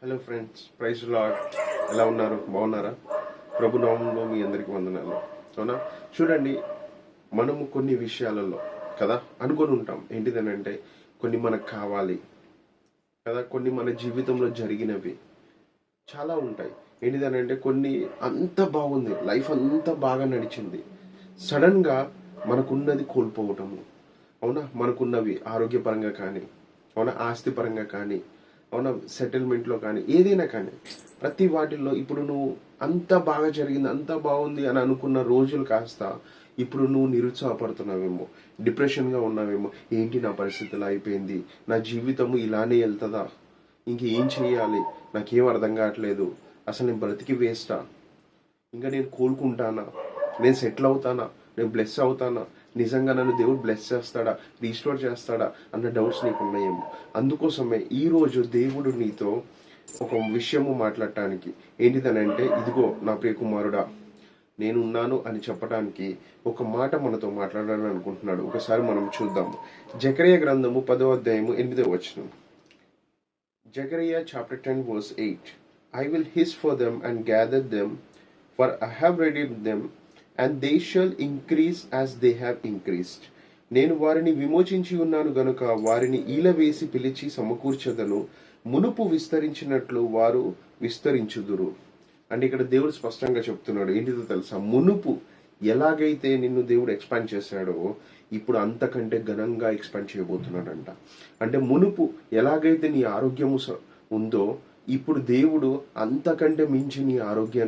Hello friends, praise lord. ఎలా ఉన్నారు? బాగున్నారా? ప్రభు నామంలో మీ అందరికి వందనాలు. అవునా? చూడండి, మనము కొన్ని విషయాలలో కదా అనుకొని ఉంటాం. ఏంటిదనంటే కొన్ని మనకు కావాలి కదా, కొన్ని మన జీవితంలో జరిగినవి చాలా ఉంటాయి. ఏంటిదనంటే కొన్ని అంత బాగుంది, లైఫ్ అంతా బాగా నడిచింది, సడన్ గా మనకున్నది కోల్పోవటము. అవునా? మనకున్నవి ఆరోగ్యపరంగా కానీ, అవునా, ఆస్తి పరంగా కానీ, అవునా, సెటిల్మెంట్లో కానీ, ఏదైనా కానీ ప్రతి వాటిల్లో ఇప్పుడు నువ్వు అంత బాగా జరిగింది, అంత బాగుంది అని అనుకున్న రోజులు కాస్త ఇప్పుడు నువ్వు నిరుత్సాహపడుతున్నావేమో, డిప్రెషన్గా ఉన్నావేమో. ఏంటి నా పరిస్థితి ఇలా అయిపోయింది, నా జీవితము ఇలానే వెళ్తుందా, ఇంకేం చేయాలి, నాకేం అర్థం కావట్లేదు, అసలు నేను బ్రతికి వేస్టా, ఇంకా నేను కోలుకుంటానా, నేను సెటిల్ అవుతానా, నేను బ్లెస్ అవుతానా, నిజంగా నన్ను దేవుడు బ్లెస్ చేస్తాడా, రీస్టోర్ చేస్తాడా అన్న డౌట్స్ నీకు ఉన్నాయేమో. అందుకోసమే ఈరోజు దేవుడు నీతో ఒక విషయము మాట్లాడటానికి, ఏంటిదనంటే ఇదిగో నా ప్రియ కుమారుడా నేను ఉన్నాను అని చెప్పడానికి ఒక మాట మనతో మాట్లాడాలని అనుకుంటున్నాడు. ఒకసారి మనం చూద్దాం. జకరియా గ్రంథము 10వ అధ్యాయము 8వ వచనం. Zechariah chapter 10 verse 8. I will hiss for them and gather them, for I have redeemed them, and they shall increase as they have increased. నేను వారిని విమోచించి ఉన్నాను గనుక వారిని ఈలవేసి పిలిచి సమకూర్చదను, మునుపు విస్తరించినట్లు వారు విస్తరించుదురు. అంటే ఇక్కడ దేవుడు స్పష్టంగా చెప్తున్నాడు. ఏంటిదో తెలుసా? మునుపు ఎలాగైతే నిన్ను దేవుడు ఎక్స్పాండ్ చేశాడో ఇప్పుడు అంతకంటే ఘనంగా ఎక్స్పాండ్ చేయబోతున్నాడంట. అంటే మునుపు ఎలాగైతే నీ ఆరోగ్యము ఉందో ఇప్పుడు దేవుడు అంతకంటే మించి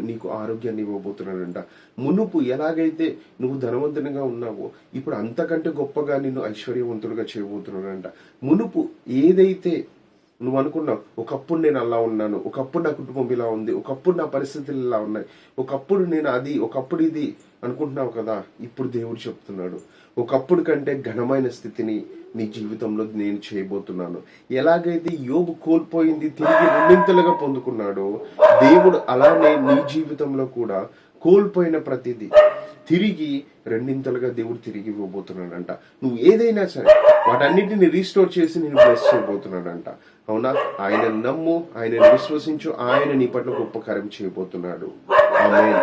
నీకు ఆరోగ్యాన్ని ఇవ్వబోతున్నాడంట. మునుపు ఎలాగైతే నువ్వు ధనవంతునిగా ఉన్నావో ఇప్పుడు అంతకంటే గొప్పగా నిన్ను ఐశ్వర్యవంతుడిగా చేయబోతున్నాడంట. మునుపు ఏదైతే నువ్వు అనుకున్నావు, ఒకప్పుడు నేను అలా ఉన్నాను, ఒకప్పుడు నా కుటుంబం ఇలా ఉంది, ఒకప్పుడు నా పరిస్థితులు ఇలా ఉన్నాయి, ఒకప్పుడు నేను అది, ఒకప్పుడు ఇది అనుకుంటున్నావు కదా, ఇప్పుడు దేవుడు చెప్తున్నాడు ఒకప్పుడు కంటే ఘనమైన స్థితిని నీ జీవితంలో నేను చేయబోతున్నాను. ఎలాగైతే యోబు కోల్పోయింది తిరిగి రెండింతలుగా పొందుకున్నాడో దేవుడు అలానే నీ జీవితంలో కూడా కోల్పోయిన ప్రతిదీ తిరిగి రెండింతలుగా దేవుడు తిరిగి ఇవ్వబోతున్నాడంట. నువ్వు ఏదైనా సరే వాటన్నిటిని రీస్టోర్ చేసి నేను బ్లెస్ చేయబోతున్నాడంట. అవునా? ఆయన నమ్ము, ఆయన విశ్వసించు, ఆయన నీ పట్ల గొప్ప కార్యం చేయబోతున్నాడు. ఆమేన్.